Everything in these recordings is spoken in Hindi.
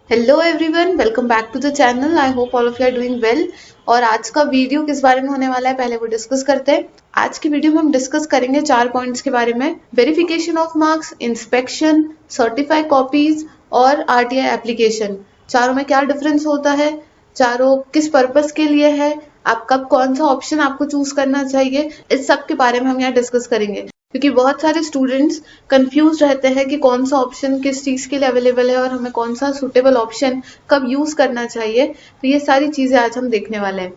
Hello everyone, welcome back to the channel. I hope all of you are doing well. और आज का वीडियो किस बारे में होने वाला है, पहले वो डिस्कस करते हैं। आज की वीडियो में हम डिस्कस करेंगे 4 पॉइंट्स के बारे में: verification of marks, inspection, certified copies और आरटीआई एप्लीकेशन। चारों में क्या डिफरेंस होता है, चारों किस पर्पस के लिए है, आप कब कौन सा ऑप्शन आपको चूज करना चाहिए, इस सब के बारे में हम यहाँ डिस्कस करेंगे। क्योंकि बहुत सारे स्टूडेंट्स कंफ्यूज रहते हैं कि कौन सा ऑप्शन किस चीज के लिए अवेलेबल है और हमें कौन सा सुटेबल ऑप्शन कब यूज करना चाहिए। तो ये सारी चीजें आज हम देखने वाले हैं।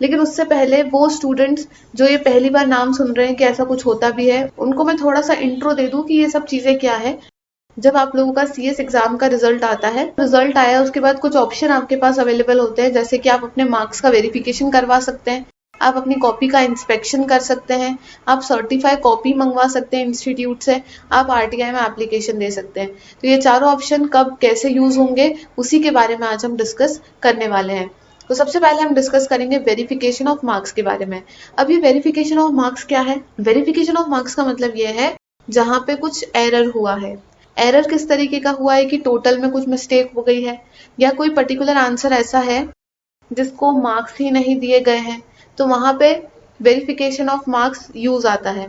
लेकिन उससे पहले वो स्टूडेंट्स जो ये पहली बार नाम सुन रहे हैं कि ऐसा कुछ होता भी है, उनको मैं थोड़ा सा इंट्रो दे दूं कि ये सब चीजें क्या है। जब आप लोगों का सीएस एग्जाम का रिजल्ट आता है, रिजल्ट आया उसके बाद कुछ ऑप्शन आपके पास अवेलेबल होते हैं, जैसे कि आप अपने मार्क्स का वेरिफिकेशन करवा सकते हैं, आप अपनी कॉपी का इंस्पेक्शन कर सकते हैं, आप सर्टिफाइड कॉपी मंगवा सकते हैं इंस्टीट्यूट से, आप आरटीआई में एप्लीकेशन दे सकते हैं। तो ये चारों ऑप्शन कब कैसे यूज होंगे, उसी के बारे में आज हम डिस्कस करने वाले हैं। तो सबसे पहले हम डिस्कस करेंगे वेरिफिकेशन ऑफ मार्क्स के बारे में। अब ये वेरिफिकेशन ऑफ मार्क्स क्या है? वेरिफिकेशन ऑफ मार्क्स का मतलब ये है जहाँ पे कुछ एरर हुआ है। एरर किस तरीके का हुआ है कि टोटल में कुछ मिस्टेक हो गई है, या कोई पर्टिकुलर आंसर ऐसा है जिसको मार्क्स ही नहीं दिए गए हैं, तो वहां पे वेरिफिकेशन ऑफ मार्क्स यूज आता है।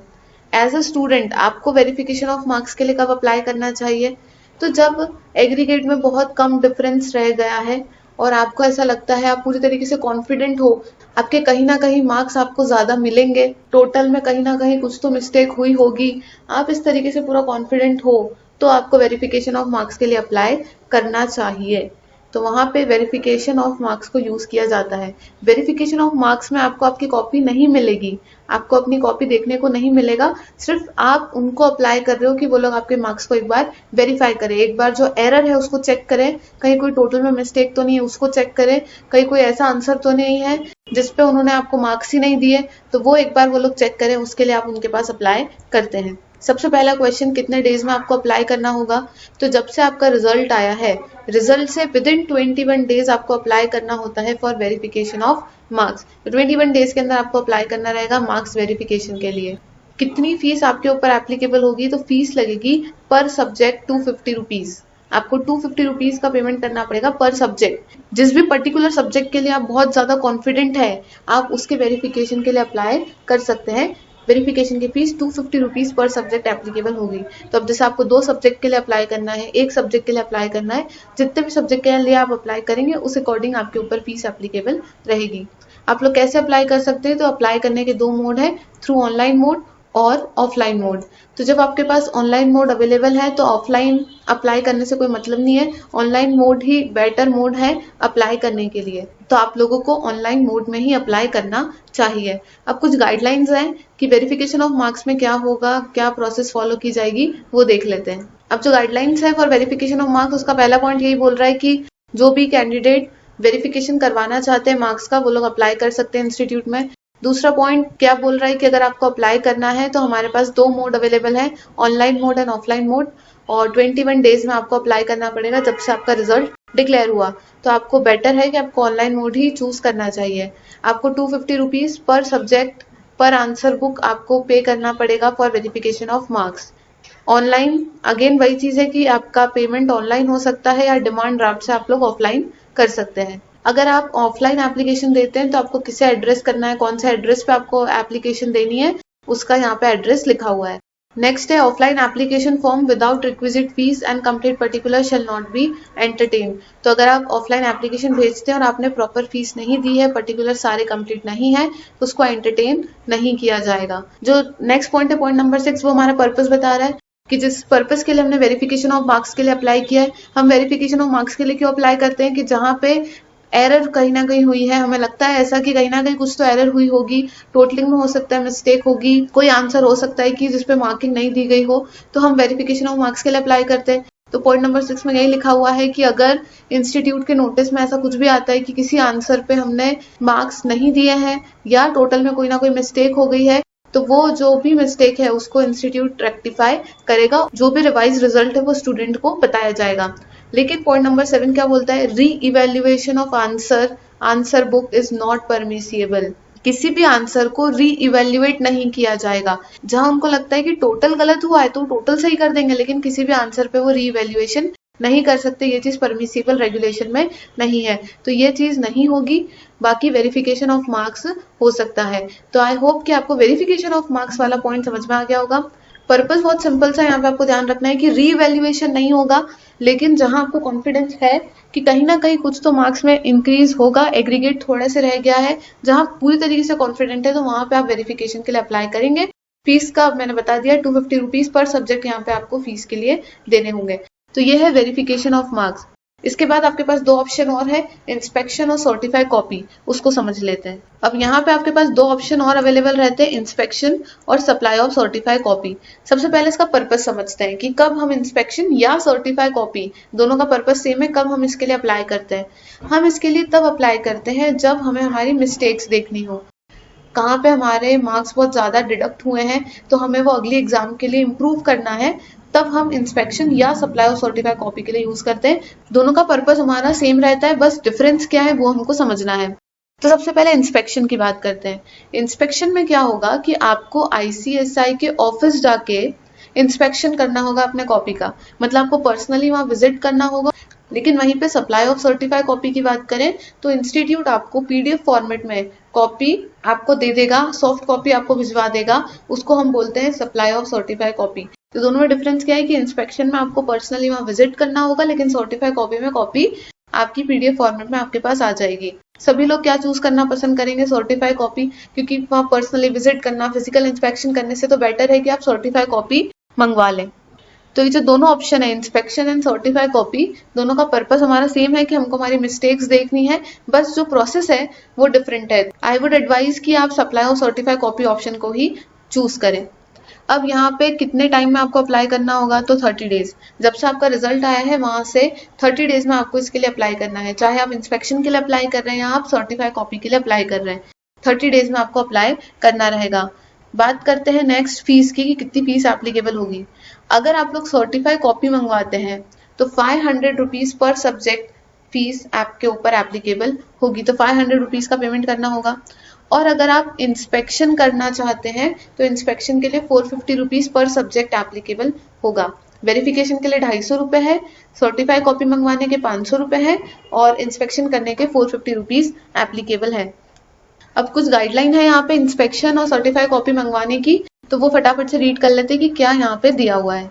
एज अ स्टूडेंट आपको वेरिफिकेशन ऑफ मार्क्स के लिए कब अप्लाई करना चाहिए? तो जब एग्रीगेट में बहुत कम डिफरेंस रह गया है और आपको ऐसा लगता है, आप पूरी तरीके से कॉन्फिडेंट हो, आपके कहीं ना कहीं मार्क्स आपको ज्यादा मिलेंगे, टोटल में कहीं ना कहीं कुछ तो मिस्टेक हुई होगी, आप इस तरीके से पूरा कॉन्फिडेंट हो, तो आपको वेरिफिकेशन ऑफ मार्क्स के लिए अप्लाई करना चाहिए। तो वहां पे वेरिफिकेशन ऑफ मार्क्स को यूज किया जाता है। वेरिफिकेशन ऑफ मार्क्स में आपको आपकी कॉपी नहीं मिलेगी, आपको अपनी कॉपी देखने को नहीं मिलेगा, सिर्फ आप उनको अप्लाई कर रहे हो कि वो लोग आपके मार्क्स को एक बार वेरीफाई करें, एक बार जो एरर है उसको चेक करें, कहीं कोई टोटल में मिस्टेक तो नहीं है उसको चेक करें, कहीं कोई ऐसा आंसर तो नहीं है जिसपे उन्होंने आपको मार्क्स ही नहीं दिए, तो वो एक बार वो लोग चेक करें, उसके लिए आप उनके पास अप्लाई करते हैं। सबसे पहला क्वेश्चन, कितने डेज में आपको अप्लाई करना होगा? तो जब से आपका रिजल्ट आया है, रिजल्ट से विद इन 21 डेज आपको अप्लाई करना होता है for verification of marks. 21 days के अंदर आपको अप्लाई करना रहेगा मार्क्स वेरिफिकेशन के लिए। कितनी फीस आपके ऊपर एप्लीकेबल होगी? तो फीस लगेगी पर सब्जेक्ट 250 रुपीज। आपको 250 रुपीज का पेमेंट करना पड़ेगा पर सब्जेक्ट। जिस भी पर्टिकुलर सब्जेक्ट के लिए आप बहुत ज्यादा कॉन्फिडेंट है, आप उसके वेरिफिकेशन के लिए अप्लाई कर सकते हैं। वेरिफिकेशन की fees 250 rupees per subject applicable होगी। तो अब जैसे आपको 2 सब्जेक्ट के लिए अप्लाई करना है, 1 सब्जेक्ट के लिए अप्लाई करना है, जितने भी सब्जेक्ट के लिए आप अप्लाई करेंगे उस अकॉर्डिंग आपके ऊपर फीस एप्लीकेबल रहेगी। आप लोग कैसे अप्लाई कर सकते हैं? तो अप्लाई करने के 2 मोड है, थ्रू ऑनलाइन मोड और ऑफलाइन मोड। तो जब आपके पास ऑनलाइन मोड अवेलेबल है तो ऑफलाइन अप्लाई करने से कोई मतलब नहीं है, ऑनलाइन मोड ही बेटर मोड है अप्लाई करने के लिए। तो आप लोगों को ऑनलाइन मोड में ही अप्लाई करना चाहिए। अब कुछ गाइडलाइंस हैं कि वेरिफिकेशन ऑफ मार्क्स में क्या होगा, क्या प्रोसेस फॉलो की जाएगी, वो देख लेते हैं। अब जो गाइडलाइंस है फॉर वेरिफिकेशन ऑफ मार्क्स, उसका पहला पॉइंट यही बोल रहा है कि जो भी कैंडिडेट वेरिफिकेशन करवाना चाहते हैं मार्क्स का, वो लोग अप्लाई कर सकते हैं इंस्टीट्यूट में। दूसरा पॉइंट क्या बोल रहा है कि अगर आपको अप्लाई करना है तो हमारे पास 2 मोड अवेलेबल है, online mode and offline mode, और 21 डेज में आपको अप्लाई करना पड़ेगा जब से आपका रिजल्ट डिक्लेयर हुआ। तो आपको बेटर है कि आपको ऑनलाइन मोड ही चूज करना चाहिए। आपको 250 रुपीज पर सब्जेक्ट पर आंसर बुक आपको पे करना पड़ेगा for verification of marks. Online again वही चीज है कि आपका पेमेंट ऑनलाइन हो सकता है या डिमांड ड्राफ्ट से आप लोग ऑफलाइन कर सकते हैं। अगर आप ऑफलाइन एप्लीकेशन देते हैं तो आपको किसे एड्रेस करना है, कौन से एड्रेस पे आपको एप्लीकेशन देनी है, उसका यहाँ पे एड्रेस लिखा हुआ है। नेक्स्ट है offline application form without requisite fees and complete particular shall not be entertain. तो अगर आप ऑफलाइन एप्लीकेशन भेजते हैं और आपने प्रॉपर फीस नहीं दी है, पर्टिकुलर सारे कंप्लीट नहीं है, तो उसको एंटरटेन नहीं किया जाएगा। जो नेक्स्ट पॉइंट है, पॉइंट नंबर 6, वो हमारा पर्पस बता रहा है कि जिस पर्पस के लिए हमने वेरिफिकेशन ऑफ मार्क्स के लिए अप्लाई किया है। हम वेरिफिकेशन ऑफ मार्क्स के लिए क्यों अप्लाई करते हैं? कि जहाँ पे एरर कहीं ना कहीं हुई है, हमें लगता है ऐसा कि कहीं ना कहीं कुछ तो एरर हुई होगी, टोटलिंग में हो सकता है मिस्टेक होगी, कोई आंसर हो सकता है कि जिसपे मार्किंग नहीं दी गई हो, तो हम वेरिफिकेशन ऑफ मार्क्स के लिए अप्लाई करते हैं। तो पॉइंट नंबर 6 में यही लिखा हुआ है कि अगर इंस्टीट्यूट के नोटिस में ऐसा कुछ भी आता है कि किसी आंसर पे हमने मार्क्स नहीं दिए हैं या टोटल में कोई ना कोई मिस्टेक हो गई है, तो वो जो भी मिस्टेक है उसको इंस्टीट्यूट रेक्टिफाई करेगा, जो भी रिवाइज रिजल्ट है वो स्टूडेंट को बताया जाएगा। लेकिन पॉइंट नंबर 7 क्या बोलता है? Re evaluation of answer book is not permissible. किसी भी आंसर को री इवेल्युएट नहीं किया जाएगा। जहां उनको लगता है कि टोटल गलत हुआ है तो टोटल सही कर देंगे, लेकिन किसी भी आंसर पे वो री इवेल्युएशन नहीं कर सकते, ये चीज परमिसिबल रेगुलेशन में नहीं है, तो ये चीज नहीं होगी। बाकी वेरिफिकेशन ऑफ मार्क्स हो सकता है। तो आई होप कि आपको वेरिफिकेशन ऑफ मार्क्स वाला पॉइंट समझ में आ गया होगा। पर्पस बहुत सिंपल सा यहाँ पे आपको ध्यान रखना है कि रीवैल्यूएशन नहीं होगा, लेकिन जहां आपको कॉन्फिडेंस है कि कहीं ना कहीं कुछ तो मार्क्स में इंक्रीज होगा, एग्रीगेट थोड़े से रह गया है, जहां पूरी तरीके से कॉन्फिडेंट है, तो वहां पे आप वेरिफिकेशन के लिए अप्लाई करेंगे। फीस का मैंने बता दिया, 250 रुपीज पर सब्जेक्ट यहाँ पे आपको फीस के लिए देने होंगे। तो ये है वेरिफिकेशन ऑफ मार्क्स। इसके बाद आपके पास दो ऑप्शन और है, इंस्पेक्शन और सर्टिफाइड कॉपी, उसको समझ लेते हैं। अब यहाँ पे आपके पास दो ऑप्शन और अवेलेबल रहते हैं, इंस्पेक्शन और सप्लाई ऑफ सर्टिफाइड कॉपी। सबसे पहले इसका पर्पस समझते हैं कि कब हम इंस्पेक्शन या सर्टिफाइड कॉपी, दोनों का पर्पस सेम है, कब हम इसके लिए अप्लाई करते हैं। हम इसके लिए तब अप्लाई करते हैं जब हमें हमारी मिस्टेक्स देखनी हो, कहाँ पे हमारे मार्क्स बहुत ज़्यादा डिडक्ट हुए हैं, तो हमें वो अगली एग्जाम के लिए इम्प्रूव करना है, तब हम इंस्पेक्शन या सप्लाई और सर्टिफाइड कॉपी के लिए यूज करते हैं। दोनों का पर्पस हमारा सेम रहता है, बस डिफरेंस क्या है वो हमको समझना है। तो सबसे पहले इंस्पेक्शन की बात करते हैं। इंस्पेक्शन में क्या होगा कि आपको ICSI के ऑफिस जाके इंस्पेक्शन करना होगा अपने कॉपी का, मतलब आपको पर्सनली वहां विजिट करना होगा। लेकिन वहीं पे सप्लाई ऑफ सर्टिफाइड कॉपी की बात करें तो इंस्टीट्यूट आपको PDF फॉर्मेट में कॉपी आपको दे देगा, सॉफ्ट कॉपी आपको भिजवा देगा, उसको हम बोलते हैं सप्लाई ऑफ सर्टिफाइड कॉपी। तो दोनों में डिफरेंस क्या है कि इंस्पेक्शन में आपको पर्सनली वहां विजिट करना होगा, लेकिन सर्टिफाइड कॉपी में कॉपी आपकी PDF फॉर्मेट में आपके पास आ जाएगी। सभी लोग क्या चूज करना पसंद करेंगे, सर्टिफाइड कॉपी, क्योंकि वहां पर्सनली विजिट करना, फिजिकल इंस्पेक्शन करने से तो बेटर है कि आप सर्टिफाइड कॉपी मंगवा लें। तो ये जो दोनों ऑप्शन है, इंस्पेक्शन एंड सर्टिफाइड कॉपी, दोनों का पर्पस हमारा सेम है कि हमको हमारी मिस्टेक्स देखनी है, बस जो प्रोसेस है वो डिफरेंट है। आई वुड एडवाइज कि आप सप्लाई और सर्टिफाइड कॉपी ऑप्शन को ही चूज करें। अब यहाँ पे कितने टाइम में आपको अप्लाई करना होगा, तो 30 डेज, जब से आपका रिजल्ट आया है वहां से 30 डेज में आपको इसके लिए अप्लाई करना है। चाहे आप इंस्पेक्शन के लिए अप्लाई कर रहे हैं या आप सर्टिफाइड कॉपी के लिए अप्लाई कर रहे हैं, 30 डेज में आपको अप्लाई करना रहेगा। बात करते हैं नेक्स्ट फीस की कि कितनी फीस एप्लीकेबल होगी। अगर आप लोग सर्टिफाइड कॉपी मंगवाते हैं तो 500 रुपीज पर सब्जेक्ट फीस आपके ऊपर एप्लीकेबल होगी, तो 500 रुपीज का पेमेंट करना होगा। और अगर आप इंस्पेक्शन करना चाहते हैं तो इंस्पेक्शन के लिए 450 रुपीज पर सब्जेक्ट एप्लीकेबल होगा। वेरिफिकेशन के लिए 250 रुपए है, सर्टिफाइड कॉपी मंगवाने के 500 रुपए है और इंस्पेक्शन करने के 450 रुपीज एप्लीकेबल है। अब कुछ गाइडलाइन है यहाँ पे इंस्पेक्शन और सर्टिफाइड कॉपी मंगवाने की, तो वो फटाफट से रीड कर लेते हैं कि क्या यहाँ पे दिया हुआ है।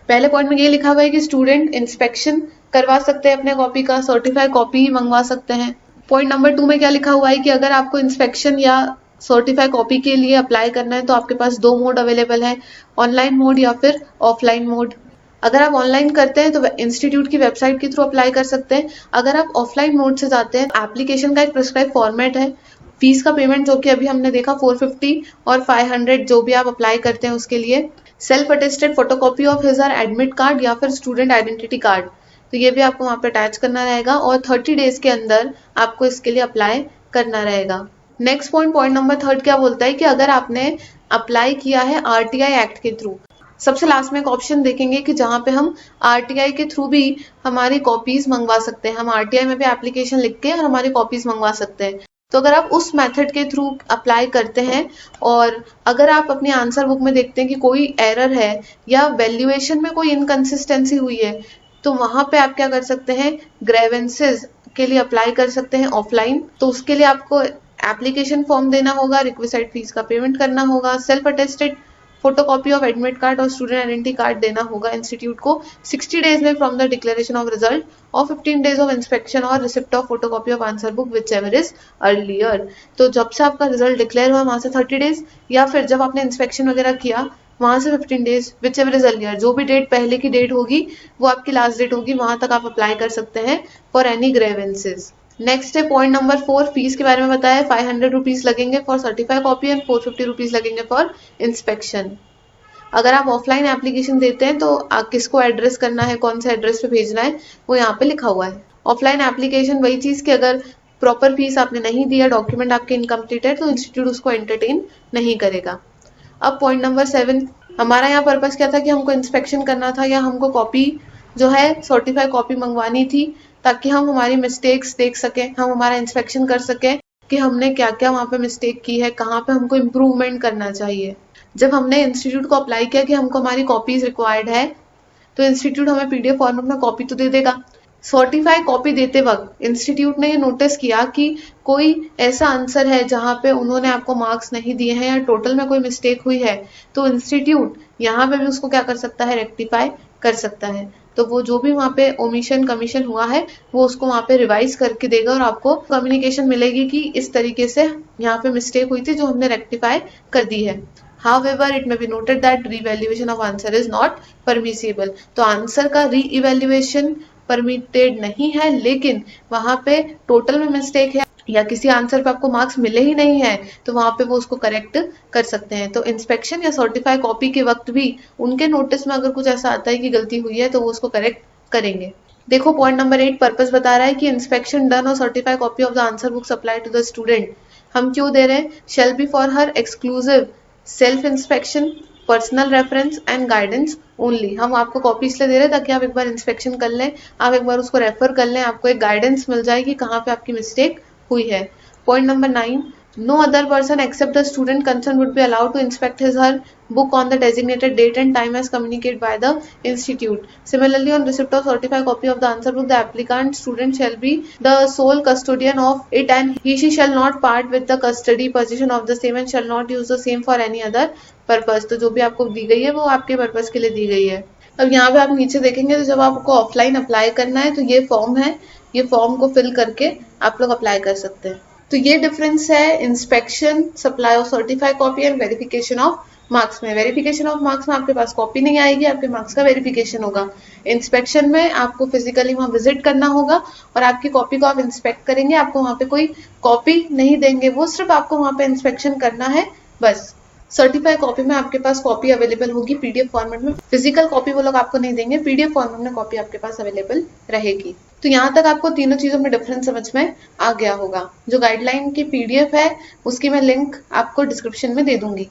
पहले पॉइंट में ये लिखा हुआ है कि स्टूडेंट इंस्पेक्शन करवा सकते हैं अपने कॉपी का, सर्टिफाइड कॉपी ही मंगवा सकते हैं। पॉइंट नंबर 2 में क्या लिखा हुआ है कि अगर आपको इंस्पेक्शन या सर्टिफाइड कॉपी के लिए अप्लाई करना है तो आपके पास दो मोड अवेलेबल है, ऑनलाइन मोड या फिर ऑफलाइन मोड। अगर आप ऑनलाइन करते हैं तो इंस्टीट्यूट की वेबसाइट के थ्रू अप्लाई कर सकते हैं। अगर आप ऑफलाइन मोड से जाते हैं, एप्लीकेशन का एक प्रिस्क्राइब फॉर्मेट है, फीस का पेमेंट जो कि अभी हमने देखा 450 और 500 जो भी आप अप्लाई करते हैं उसके लिए, self attested photocopy of his or admit card या फिर स्टूडेंट आइडेंटिटी कार्ड, तो ये भी आपको वहां पे अटैच करना रहेगा और 30 डेज के अंदर आपको इसके लिए अप्लाई करना रहेगा। नेक्स्ट पॉइंट, पॉइंट नंबर 3 क्या बोलता है कि अगर आपने अप्लाई किया है RTI एक्ट के थ्रू, सबसे लास्ट में एक ऑप्शन देखेंगे कि जहां पे हम RTI के थ्रू भी हमारी कॉपीज मंगवा सकते हैं। हम RTI में भी एप्लीकेशन लिख के और हमारी कॉपीज मंगवा सकते हैं। तो अगर आप उस मेथड के थ्रू अप्लाई करते हैं और अगर आप अपनी आंसर बुक में देखते हैं कि कोई एरर है या वैल्यूएशन में कोई इनकंसिस्टेंसी हुई है, तो वहां पे आप क्या कर सकते हैं, ग्रेवेंसेस के लिए अप्लाई कर सकते हैं ऑफलाइन। तो उसके लिए आपको एप्लीकेशन फॉर्म देना होगा, रिक्वेस्ट फीस का पेमेंट करना होगा, self attested photocopy of admit card और स्टूडेंट आइडेंटिटी कार्ड देना होगा इंस्टीट्यूट को 60 डेज में from the declaration of result और 15 डेज ऑफ इंस्पेक्शन और receipt of photocopy of answer book which ever is earlier. तो जब से आपका रिजल्ट डिक्लेयर हुआ वहां से 30 डेज या फिर जब आपने इंस्पेक्शन वगैरह किया वहां से 15 days, which ever is earlier, जो भी डेट पहले की डेट होगी वो आपकी लास्ट डेट होगी, वहां तक आप अप्लाई कर सकते हैं फॉर एनी ग्रेवेंसेज। नेक्स्ट है पॉइंट नंबर 4, फीस के बारे में बताया। 500 रुपीज लगेंगे for certified copy and 450 rupees लगेंगे फॉर इंस्पेक्शन। अगर आप ऑफलाइन एप्लीकेशन देते हैं तो किसको एड्रेस करना है, कौन से एड्रेस पे भेजना है, वो यहाँ पे लिखा हुआ है। ऑफलाइन एप्लीकेशन वही चीज कि अगर प्रॉपर फीस आपने नहीं दिया, डॉक्यूमेंट आपके इनकम्प्लीट है, तो इंस्टीट्यूट उसको एंटरटेन नहीं करेगा। अब पॉइंट नंबर 7, हमारा यहाँ पर्पस क्या था कि हमको इंस्पेक्शन करना था या हमको कॉपी जो है सर्टिफाइड कॉपी मंगवानी थी ताकि हम हमारी मिस्टेक्स देख सकें, हम हमारा इंस्पेक्शन कर सकें कि हमने क्या क्या वहाँ पे मिस्टेक की है, कहाँ पे हमको इम्प्रूवमेंट करना चाहिए। जब हमने इंस्टीट्यूट को अप्लाई किया कि हमको हमारी कॉपीज रिक्वायर्ड है तो इंस्टीट्यूट हमें पीडीएफ फॉर्मेट में कॉपी तो दे देगा। सर्टिफाई कॉपी देते वक्त इंस्टीट्यूट ने ये नोटिस किया कि कोई ऐसा आंसर है जहां पे उन्होंने आपको मार्क्स नहीं दिए हैं या टोटल में कोई मिस्टेक हुई है, तो इंस्टीट्यूट यहाँ पे भी उसको क्या कर सकता है, रेक्टिफाई कर सकता है। तो वो जो भी वहाँ पे ओमिशन कमीशन हुआ है वो उसको वहाँ पे रिवाइज करके देगा और आपको कम्युनिकेशन मिलेगी कि इस तरीके से यहाँ पे मिस्टेक हुई थी जो हमने रेक्टिफाई कर दी है। However, it may be noted that re-evaluation of answer is not permissible. तो आंसर का री-इवेल्युएशन परमिटेड नहीं है, लेकिन वहां पे टोटल में मिस्टेक है या किसी आंसर पे आपको मार्क्स मिले ही नहीं है तो वहां पे वो उसको करेक्ट कर सकते हैं। तो इंस्पेक्शन या सर्टिफाई कॉपी के वक्त भी उनके नोटिस में अगर कुछ ऐसा आता है कि गलती हुई है तो वो उसको करेक्ट करेंगे। देखो पॉइंट नंबर 8 पर्पस बता रहा है कि इंस्पेक्शन डन और certify copy of the answer books apply to the student. हम क्यों दे रहे हैं, shall be for her exclusive self inspection, personal reference and guidance only. हम आपको कॉपी इसलिए दे रहे हैं ताकि आप एक बार इंस्पेक्शन कर लें, आप एक बार उसको रेफर कर लें, आपको एक गाइडेंस मिल जाए कि कहाँ पे आपकी मिस्टेक हुई है। Point number 9, no other person except the student concerned would be allowed to inspect his her book on the designated date and time as communicated by the institute. Similarly, on receipt of certified copy of the answer book, the applicant student shall be the sole custodian of it and she shall not part with the custody possession of the same and shall not use the same for any other purpose. तो जो भी आपको दी गई है वो आपके पर्पस के लिए दी गई है। अब यहाँ पे आप नीचे देखेंगे तो जब आपको ऑफलाइन अप्लाई करना है तो ये फॉर्म है, ये फॉर्म को फिल करके आप लोग अप्लाई कर सकते हैं। तो ये डिफरेंस है inspection, supply of certified copy and verification of marks में। वेरिफिकेशन ऑफ मार्क्स में आपके पास कॉपी नहीं आएगी, आपके मार्क्स का वेरिफिकेशन होगा। इंस्पेक्शन में आपको फिजिकली वहां विजिट करना होगा और आपकी कॉपी को आप इंस्पेक्ट करेंगे, आपको वहां पे कोई कॉपी नहीं देंगे, वो सिर्फ आपको वहां पे इंस्पेक्शन करना है बस। सर्टिफाइड कॉपी में आपके पास कॉपी अवेलेबल होगी पीडीएफ फॉर्मेट में, फिजिकल कॉपी वो लोग आपको नहीं देंगे, पीडीएफ फॉर्मेट में कॉपी आपके पास अवेलेबल रहेगी। तो यहाँ तक आपको तीनों चीजों में डिफरेंस समझ में आ गया होगा। जो गाइडलाइन की पीडीएफ है उसकी मैं लिंक आपको डिस्क्रिप्शन में दे दूंगी।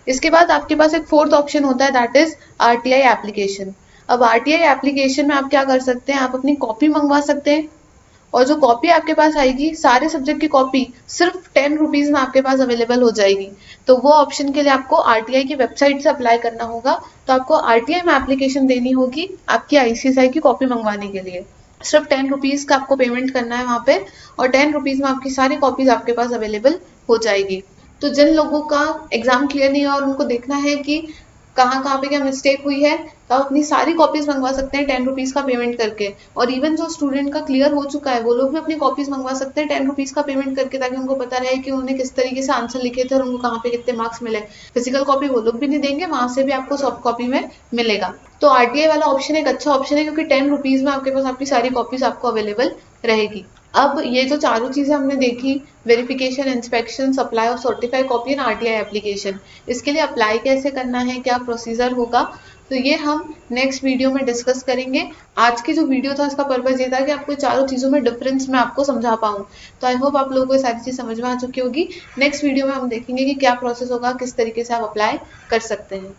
इसके बाद आपके पास एक फोर्थ ऑप्शन होता है, दैट इज आरटीआई एप्लीकेशन। अब आरटीआई एप्लीकेशन में आप क्या कर सकते हैं, आप अपनी कॉपी मंगवा सकते हैं और जो कॉपी आपके पास आएगी, सारे सब्जेक्ट की कॉपी सिर्फ 10 रुपीज में आपके पास अवेलेबल हो जाएगी। तो वो ऑप्शन के लिए आपको आरटीआई की वेबसाइट से अप्लाई करना होगा। तो आपको आरटीआई में एप्लीकेशन देनी होगी आपकी आईसीएसआई की कॉपी मंगवाने के लिए। सिर्फ 10 रुपीज का आपको पेमेंट करना है वहां पे और 10 रुपीज में आपकी सारी कॉपीज आपके पास अवेलेबल हो जाएगी। तो जिन लोगों का एग्जाम क्लियर नहीं है और उनको देखना है कि कहाँ पे क्या मिस्टेक हुई है, तो आप अपनी सारी कॉपीज मंगवा सकते हैं 10 रुपीज का पेमेंट करके। और इवन जो स्टूडेंट का क्लियर हो चुका है वो लोग भी अपनी कॉपीज मंगवा सकते हैं 10 रुपीज का पेमेंट करके, ताकि उनको पता रहे कि उन्होंने किस तरीके से आंसर लिखे थे और उनको कहाँ पे कितने मार्क्स मिले। फिजिकल कॉपी वो लोग भी नहीं देंगे, वहां से भी आपको सॉफ्ट कॉपी में मिलेगा। तो आरटीआई वाला ऑप्शन एक अच्छा ऑप्शन है क्योंकि 10 रुपीज में आपके पास आपकी सारी कॉपीज आपको अवेलेबल रहेगी। अब ये जो चारों चीजें हमने देखी, verification, inspection, supply of certified copy and RTI application, इसके लिए अप्लाई कैसे करना है, क्या प्रोसीजर होगा, तो ये हम नेक्स्ट वीडियो में डिस्कस करेंगे। आज की जो वीडियो था उसका पर्पस ये था कि आपको चारों चीजों में डिफरेंस मैं आपको समझा पाऊँ। तो आई होप आप लोगों को ये सारी चीज समझ में आ चुकी होगी। नेक्स्ट वीडियो में हम देखेंगे कि क्या प्रोसेस होगा, किस तरीके से आप अप्लाई कर सकते हैं।